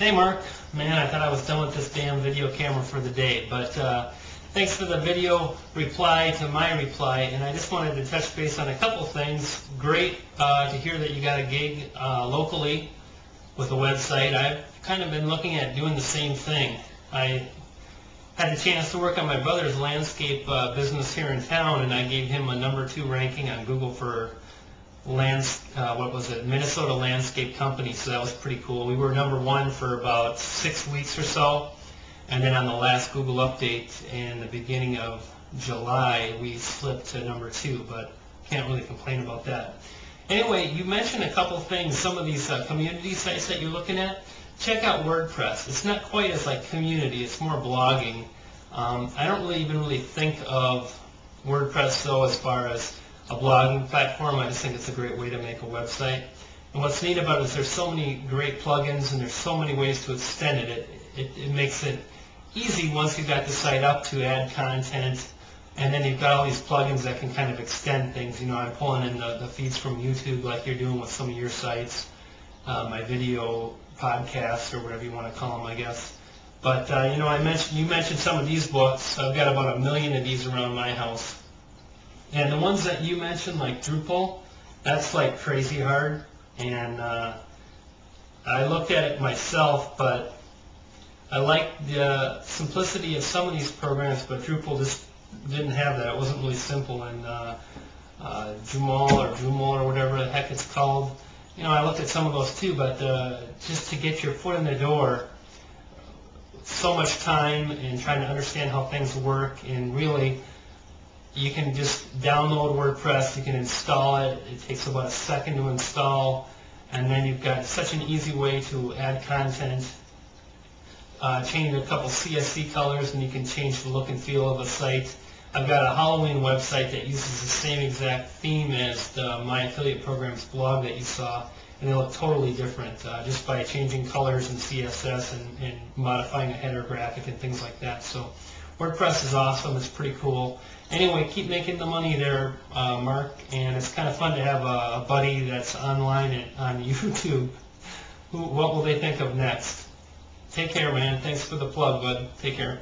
Hey Mark, man, I thought I was done with this damn video camera for the day, but thanks for the video reply to my reply, and I just wanted to touch base on a couple things. Great to hear that you got a gig locally with a website. I've kind of been looking at doing the same thing. I had a chance to work on my brother's landscape business here in town, and I gave him a #2 ranking on Google for Minnesota Landscape Company, so that was pretty cool. We were #1 for about 6 weeks or so, and then on the last Google update in the beginning of July, we slipped to #2, but can't really complain about that. Anyway, you mentioned a couple things, some of these community sites that you're looking at. Check out WordPress. It's not quite as like community, it's more blogging. I don't really think of WordPress though as far as a blogging platform. I just think it's a great way to make a website. And what's neat about it is there's so many great plugins and there's so many ways to extend it. It makes it easy once you've got the site up to add content, and then you've got all these plugins that can kind of extend things. You know, I'm pulling in the feeds from YouTube like you're doing with some of your sites, my video podcasts or whatever you want to call them, I guess. But you know, you mentioned some of these books. I've got about 1 million of these around my house. And the ones that you mentioned, like Drupal, that's like crazy hard. And I looked at it myself, but I like the simplicity of some of these programs, but Drupal just didn't have that. It wasn't really simple. And Joommal or whatever the heck it's called, you know, I looked at some of those too, but just to get your foot in the door, so much time in trying to understand how things work, and really you can just download WordPress, you can install it, it takes about a second to install, and then you've got such an easy way to add content, change a couple CSV colors, and you can change the look and feel of a site. I've got a Halloween website that uses the same exact theme as the My Affiliate Programs blog that you saw, and they look totally different just by changing colors and CSS and modifying a header graphic and things like that. So WordPress is awesome. It's pretty cool. Anyway, keep making the money there, Mark, and it's kind of fun to have a buddy that's online on YouTube. What will they think of next? Take care, man. Thanks for the plug, bud. Take care.